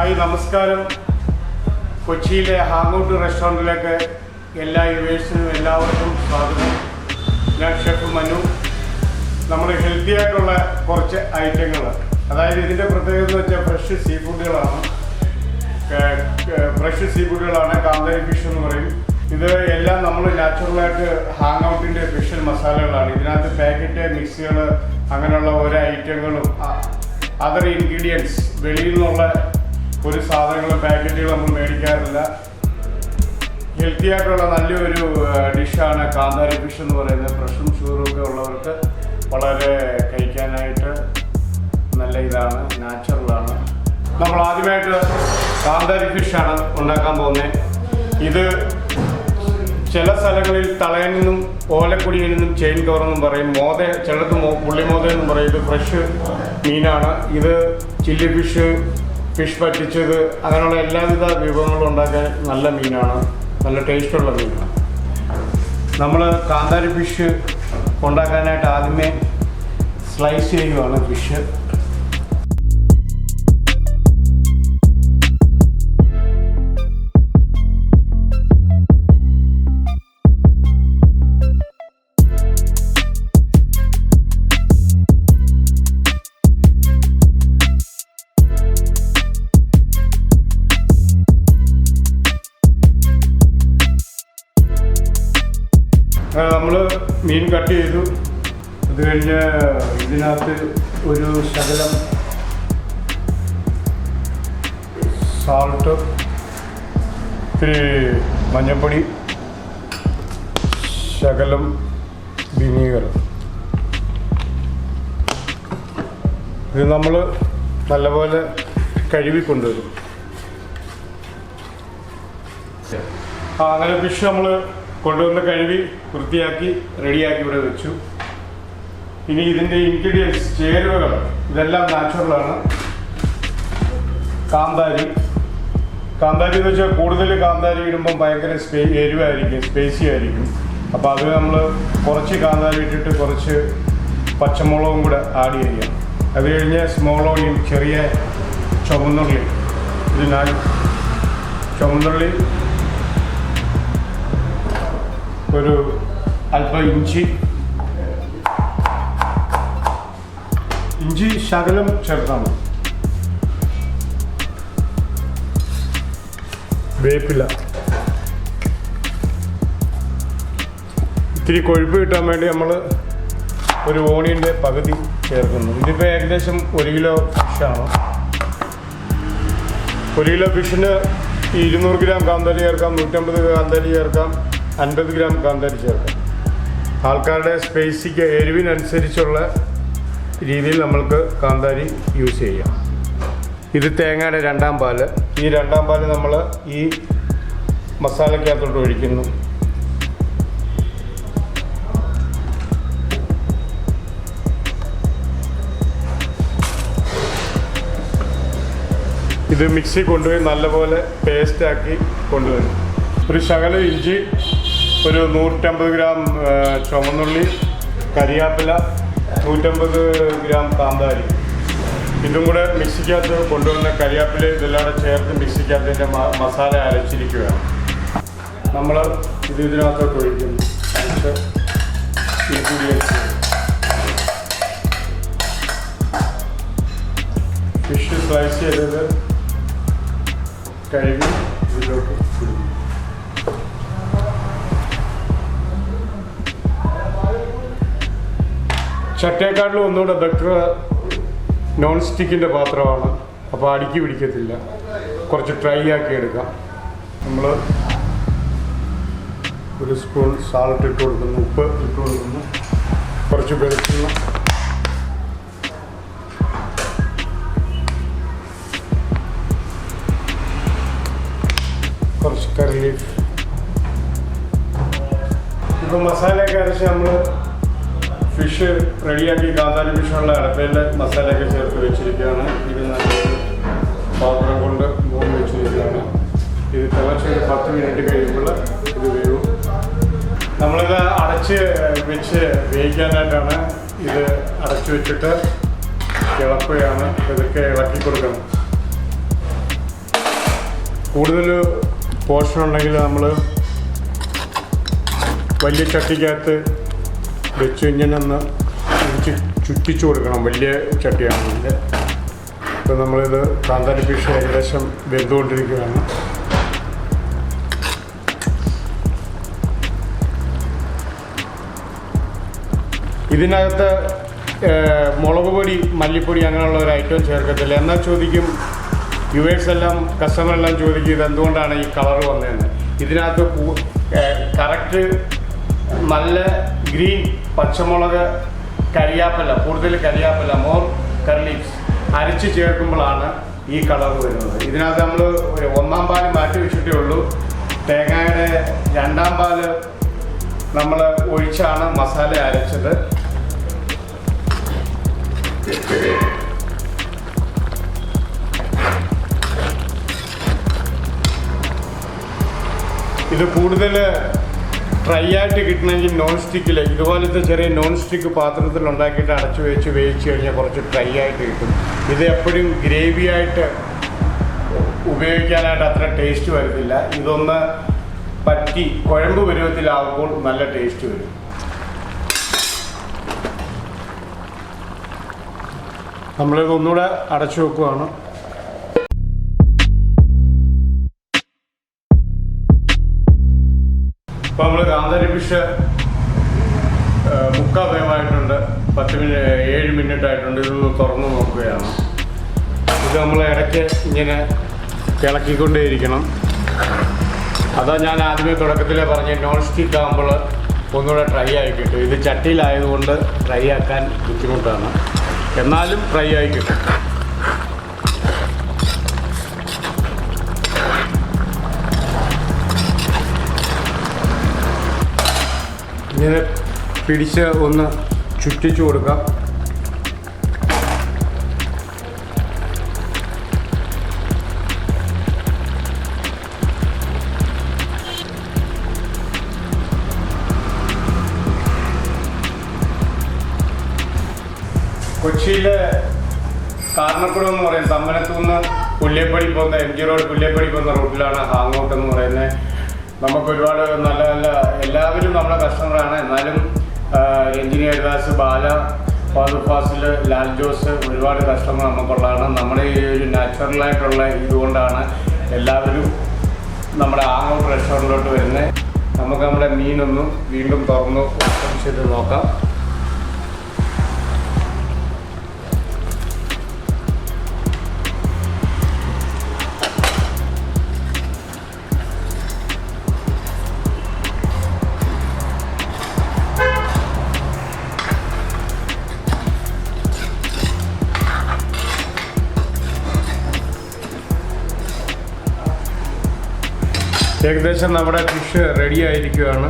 Hi നമസ്കാരം. കൊച്ചിയിലെ hangout റെസ്റ്റോറൻറ്റിലേക്ക് എല്ലാ യുവേഴ്സിനും എല്ലാവർക്കും സ്വാഗതം. ഞാൻ ഷെഫ് മനു. നമ്മൾ ഹെൽത്തി ആയിട്ടുള്ള കുറച്ച് ഐറ്റങ്ങൾ, അതായത് ഇതിൻ്റെ പ്രത്യേകത എന്ന് വെച്ചാൽ ഫ്രഷ് സീ ഫുഡുകളാണ്. കാന്തരി ഫിഷ് എന്ന് പറയും. ഇത് എല്ലാം നമ്മൾ നാച്ചുറലായിട്ട് ഹാങ്ങൗട്ടിൻ്റെ സ്പെഷ്യൽ മസാലകളാണ്. ഇതിനകത്ത് പാക്കറ്റ് മിക്സുകൾ അങ്ങനെയുള്ള ഓരോ ഐറ്റങ്ങളും അതർ ഇൻഗ്രീഡിയൻസ് വെളിയിൽ നിന്നുള്ള ഒരു സാധനങ്ങളും പാക്കറ്റുകളും നമ്മൾ മേടിക്കാറില്ല. ഹെൽത്തി ആയിട്ടുള്ള നല്ലൊരു ഡിഷാണ് കാന്താരി ഫിഷ് എന്ന് പറയുന്നത്. ഫ്രഷും ഷുഗറും ഒക്കെ ഉള്ളവർക്ക് വളരെ കഴിക്കാനായിട്ട് നല്ല ഇതാണ്, നാച്ചുറലാണ്. നമ്മൾ ആദ്യമായിട്ട് കാന്താരി ഫിഷാണ് ഉണ്ടാക്കാൻ പോകുന്നത്. ഇത് ചില സ്ഥലങ്ങളിൽ തളയനെന്നും ഓലക്കുടിയെന്നും ചെയിൻ കവറെന്നും പറയും. ചിലർക്ക് പുള്ളിമോത എന്നും പറയും. ഇത് ഫ്രഷ് മീനാണ്. ഇത് ചില്ലി ഫിഷ്, ഫിഷ് പറ്റിച്ചത്, അങ്ങനെയുള്ള എല്ലാവിധ വിഭവങ്ങളും ഉണ്ടാക്കാൻ നല്ല മീനാണ്, നല്ല ടേസ്റ്റുള്ള മീനാണ്. നമ്മൾ കാന്താരി ഫിഷ് ഉണ്ടാക്കാനായിട്ട് ആദ്യമേ സ്ലൈസ് ചെയ്യുകയാണ് ഫിഷ്. നമ്മൾ മീൻ കട്ട് ചെയ്തു. അത് കഴിഞ്ഞ് ഇതിനകത്ത് ഒരു ശകലം സാൾട്ട്, ഇത്തിരി മഞ്ഞൾപ്പൊടി, ശകലം വിനീഗർ. ഇത് നമ്മൾ നല്ലപോലെ കഴുകി കൊണ്ടുവരും. അങ്ങനെ ഫിഷ് നമ്മൾ കൊണ്ടുവന്ന് കഴുകി വൃത്തിയാക്കി റെഡിയാക്കി ഇവിടെ വെച്ചു. ഇനി ഇതിൻ്റെ ഇൻഗ്രീഡിയൻസ്, ചേരുവകൾ ഇതെല്ലാം നാച്ചുറലാണ്. കാന്താരി എന്ന് വെച്ചാൽ കൂടുതൽ കാന്താരി ഇടുമ്പം ഭയങ്കര എരിവായിരിക്കും, സ്പൈസി ആയിരിക്കും. അപ്പോൾ അത് നമ്മൾ കുറച്ച് കാന്താരി ഇട്ടിട്ട് കുറച്ച് പച്ചമുളകും കൂടെ ആഡ് ചെയ്യാം. അത് കഴിഞ്ഞ് സ്മോൾ ഓണിയൻ, ചെറിയ ചുവന്നുള്ളി, ചുവന്നുള്ളി, ഒരു അല്പം ഇഞ്ചി ശകലം ചേർത്താൽ മതി. വേപ്പില, ഇത്തിരി കൊഴുപ്പ് കിട്ടാൻ വേണ്ടി നമ്മൾ ഒരു ഓണിയൻ്റെ പകുതി ചേർക്കുന്നു. ഇതിപ്പോൾ ഏകദേശം 1 കിലോ ഫിഷാണ്. 1 കിലോ ഫിഷിന് 200 ഗ്രാം കാന്താരി ചേർക്കാം, 150 കാന്താരി ചേർക്കാം, 50 ഗ്രാം കാന്താരി ചേർക്കാം. ആൾക്കാരുടെ സ്പൈസിക്ക് എരിവിനനുസരിച്ചുള്ള രീതിയിൽ നമ്മൾക്ക് കാന്താരി യൂസ് ചെയ്യാം. ഇത് തേങ്ങയുടെ 2ാം പാല്. ഈ 2ാം പാല് നമ്മൾ ഈ മസാലയ്ക്കകത്തോട്ട് ഒഴിക്കുന്നു. ഇത് മിക്സി കൊണ്ടുപോയി നല്ലപോലെ പേസ്റ്റാക്കി കൊണ്ടുവരും. ഒരു ശകലം ഇഞ്ചി, ഒരു 150 ഗ്രാം ചുവന്നുള്ളി, കരിയാപ്പില, 150 ഗ്രാം കാന്താരി. ഇതും കൂടെ മിക്സിക്കകത്ത് കൊണ്ടുവന്ന കരിയാപ്പില ഇതെല്ലാം കൂടെ ചേർത്ത് മിക്സിക്കകത്തിൻ്റെ മസാല അരച്ചിരിക്കുകയാണ്. നമ്മൾ ഇതിനകത്തോട്ട് ഒഴിക്കുന്നു. ഫിഷ് സ്ലൈസ് ചെയ്തത് കഴുകി ഇതിലോട്ട് ഇടുന്നു. ചട്ടേക്കാട്ടിലും ഒന്നുകൂടെ ബെറ്റർ നോൺ സ്റ്റിക്കിൻ്റെ പാത്രമാണ്. അപ്പോൾ അടുക്കി പിടിക്കത്തില്ല. കുറച്ച് ഡ്രൈ ആക്കി എടുക്കാം. നമ്മൾ ഒരു സ്പൂൺ സാൾട്ട് ഇട്ട് കൊടുക്കുന്നു, ഉപ്പ് ഇട്ട് കൊടുക്കുന്നു, കുറച്ച് വെളിച്ചെണ്ണ, കുറച്ച് കറി ലീഫ്. ഇപ്പോൾ മസാലയൊക്കെ അരച്ച് നമ്മൾ ഫിഷ് റെഡിയാക്കി കാന്താരി ഫിഷുള്ള അടപ്പയിൽ മസാലയൊക്കെ ചേർത്ത് വെച്ചിരിക്കുകയാണ്. ഇത് നല്ലൊരു പാത്രം കൊണ്ട് മൂടി വെച്ചിരിക്കുകയാണ്. ഇത് തിളച്ചൊരു 10 മിനിറ്റ് കഴിയുമ്പോൾ ഇത് വേവും. നമ്മളിത് അടച്ച് വെച്ച് വേവിക്കാനായിട്ടാണ് ഇത് അടച്ചു വെച്ചിട്ട് ഇളക്കുകയാണ്. ഇതൊക്കെ ഇളക്കി കൊടുക്കണം. കൂടുതൽ പോർഷൻ ഉണ്ടെങ്കിൽ നമ്മൾ വലിയ ചട്ടിക്കകത്ത് വെച്ച് ഇങ്ങനെ ഒന്ന് ചുറ്റിച്ചു കൊടുക്കണം. വലിയ ചട്ടിയാണെങ്കിൽ. ഇപ്പോൾ നമ്മളിത് കാന്താരി ഫിഷ് ഏകദേശം വെന്തുകൊണ്ടിരിക്കുകയാണ്. ഇതിനകത്ത് മുളക് പൊടി, മല്ലിപ്പൊടി അങ്ങനെയുള്ള ഒരു ഐറ്റം ചേർക്കത്തില്ല. എന്നാൽ ചോദിക്കും, വ്യൂവേഴ്സ് എല്ലാം, കസ്റ്റമറെല്ലാം ചോദിക്കും ഇതെന്തുകൊണ്ടാണ് ഈ കളർ വന്നതെന്ന്. ഇതിനകത്ത് കറക്റ്റ് നല്ല ഗ്രീൻ പച്ചമുളക്, കരിയാപ്പല, കൂടുതൽ കരിയാപ്പല, മോർ കർലീവ്സ് അരച്ച് ചേർക്കുമ്പോഴാണ് ഈ കളർ വരുന്നത്. ഇതിനകത്ത് നമ്മൾ ഒരു 1-ാം പാല് മാറ്റി വെച്ചിട്ടേ ഉള്ളൂ. തേങ്ങയുടെ 2-ാം പാല് നമ്മൾ ഒഴിച്ചാണ് മസാല അരച്ചത്. ഇത് കൂടുതൽ ഫ്രൈ ആയിട്ട് കിട്ടണമെങ്കിൽ നോൺ സ്റ്റിക്കിൽ, ഇതുപോലത്തെ ചെറിയ നോൺ സ്റ്റിക്ക് പാത്രത്തിൽ ഉണ്ടാക്കിയിട്ട് അടച്ചു വെച്ച് വേവിച്ച് കഴിഞ്ഞാൽ കുറച്ച് ഫ്രൈ ആയിട്ട് കിട്ടും. ഇത് എപ്പോഴും ഗ്രേവി ആയിട്ട് ഉപയോഗിക്കാനായിട്ട് അത്ര ടേസ്റ്റ് വരത്തില്ല. ഇതൊന്ന് പറ്റി കുഴമ്പ് പരുവത്തിലാവുമ്പോൾ നല്ല ടേസ്റ്റ് വരും. നമ്മളിത് ഒന്നുകൂടെ അടച്ചു വെക്കുകയാണ്. ഇപ്പോൾ നമ്മൾ കാന്താരി ഫിഷ് 3/4 വേവായിട്ടുണ്ട്. 7 മിനിറ്റ് ആയിട്ടുണ്ട്. ഇതൊന്ന് തുറന്ന് നോക്കുകയാണ്. ഇത് നമ്മൾ ഇടയ്ക്ക് ഇങ്ങനെ ഇളക്കിക്കൊണ്ടേയിരിക്കണം. അതാ ഞാൻ ആദ്യമേ തുടക്കത്തിലേ പറഞ്ഞ നോൺ സ്റ്റിക്ക് ആകുമ്പോൾ ഒന്നുകൂടെ ഫ്രൈ ആയി കിട്ടും. ഇത് ചട്ടിയിലായതുകൊണ്ട് ഫ്രൈ ആക്കാൻ ബുദ്ധിമുട്ടാണ്, എന്നാലും ഫ്രൈ ആയി കിട്ടും. ഇങ്ങനെ പിടിച്ച് ഒന്ന് ചുറ്റിച്ചു കൊടുക്കാം. കൊച്ചിയിലെ കാരണക്കുളം എന്ന് പറയും, തമ്മനത്തുനിന്ന് പുല്ലേപ്പടി പോകുന്ന MG റോഡ് പുല്ലേപ്പടി പോകുന്ന റൂട്ടിലാണ് ഹാങ് ഔട്ട് എന്ന് പറയുന്നത്. നമുക്ക് ഒരുപാട് നല്ല നല്ല എല്ലാവരും നമ്മുടെ കസ്റ്റമറാണ്. എന്നാലും രഞ്ജിനി ഹരിദാസ്, ബാല, ഫാസിൽ, ലാൽ ജോസ് ഒരുപാട് കസ്റ്റമർ നമുക്കുള്ളതാണ്. നമ്മുടെ ഈ ഒരു നാച്ചുറലായിട്ടുള്ള ഇതുകൊണ്ടാണ് എല്ലാവരും നമ്മുടെ ഹാങ് ഔട്ട് റെസ്റ്റോറൻറ്റിലോട്ട് വരുന്നത്. നമുക്ക് നമ്മുടെ മീനൊന്നും വീണ്ടും തുറന്ന് ചെയ്ത് നോക്കാം. ഏകദേശം നമ്മുടെ ഫിഷ് റെഡി ആയിരിക്കുകയാണ്.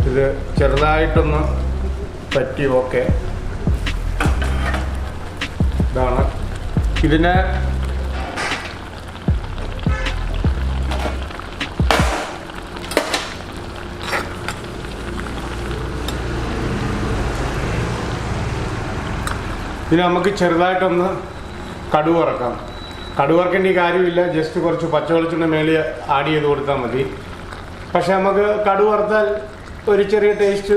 ഇത് ചെറുതായിട്ടൊന്ന് പറ്റി. ഓക്കെ, ഇതാണ് ഇതിനെ നമുക്ക് ചെറുതായിട്ടൊന്ന് കടുക് വറക്കാം. കടുക് വറക്കേണ്ട കാര്യമില്ല, ജസ്റ്റ് കുറച്ച് പച്ചവെളിച്ചെണ്ണ മേളിൽ ആഡ് ചെയ്ത് കൊടുത്താൽ മതി. പക്ഷെ നമുക്ക് കടുക് വറുത്താൽ ഒരു ചെറിയ ടേസ്റ്റ്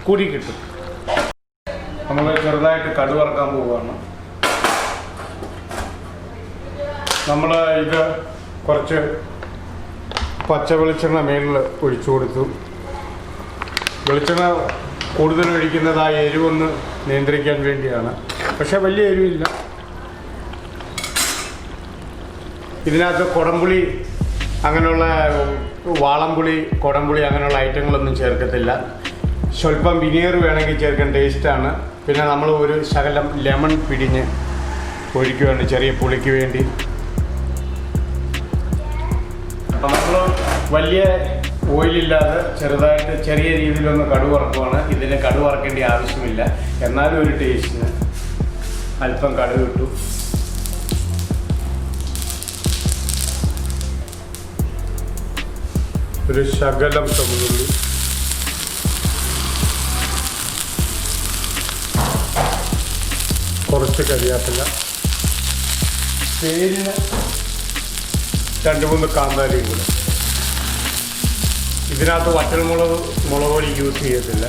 കൂടി കിട്ടും. നമ്മൾ ചെറുതായിട്ട് കടുക് വറക്കാൻ പോവുകയാണ്. നമ്മൾ ഇത് കുറച്ച് പച്ച വെളിച്ചെണ്ണ മേളിൽ ഒഴിച്ചു കൊടുത്തു. വെളിച്ചെണ്ണ കൂടുതൽ ഒഴിക്കുന്നത് ആ എരിവൊന്ന് നിയന്ത്രിക്കാൻ വേണ്ടിയാണ്. പക്ഷെ വലിയ എരിവില്ല. ഇതിനകത്ത് കുടംപുളി അങ്ങനെയുള്ള വാളംപുളി, കുടംപുളി അങ്ങനെയുള്ള ഐറ്റങ്ങളൊന്നും ചേർക്കത്തില്ല. സ്വല്പം വിനീഗർ വേണമെങ്കിൽ ചേർക്കാൻ ടേസ്റ്റാണ്. പിന്നെ നമ്മൾ ഒരു ശകലം ലെമൺ പിടിഞ്ഞ് ഒഴിക്കുകയാണ് ചെറിയ പുളിക്ക് വേണ്ടി. അപ്പം നമ്മൾ വലിയ ഓയിലില്ലാതെ ചെറുതായിട്ട് ചെറിയ രീതിയിലൊന്ന് കടുക് വറക്കുവാണ്. ഇതിന് കടുക് വറക്കേണ്ട ആവശ്യമില്ല, എന്നാലും ഒരു ടേസ്റ്റിന് അല്പം കടുക് ഇട്ടു. ഒരു ശകലം ചുവന്നുള്ളി, കുറച്ച് കരിയാപ്പില, പേരിന് 2-3 കാന്താരിയും കൂടെ. ഇതിനകത്ത് വറ്റൽമുളക് മുളക് പൊടി യൂസ് ചെയ്യത്തില്ല.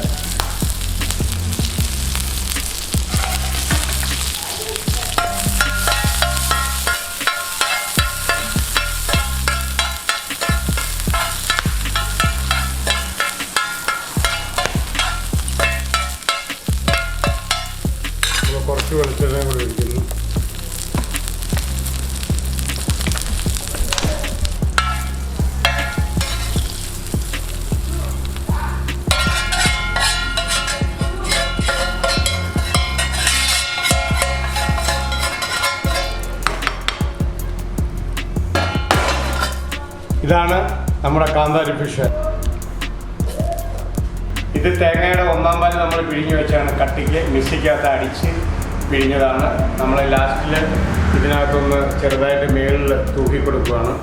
കുറച്ച് വെളിച്ചെണ്ണ കൂടെ ഒഴിക്കുന്നു. ഇതാണ് നമ്മുടെ കാന്താരി ഫിഷ്. ഇത് തേങ്ങയുടെ 1-ാം പാല് നമ്മൾ പിഴിഞ്ഞ് വെച്ചാണ് കട്ടിക്ക് മിക്സിക്കകത്ത് അടിച്ച് പിഴിഞ്ഞതാണ്. നമ്മൾ ലാസ്റ്റിൽ ഇതിനകത്തൊന്ന് ചെറുതായിട്ട് മേളിൽ തൂക്കി കൊടുക്കുകയാണ്.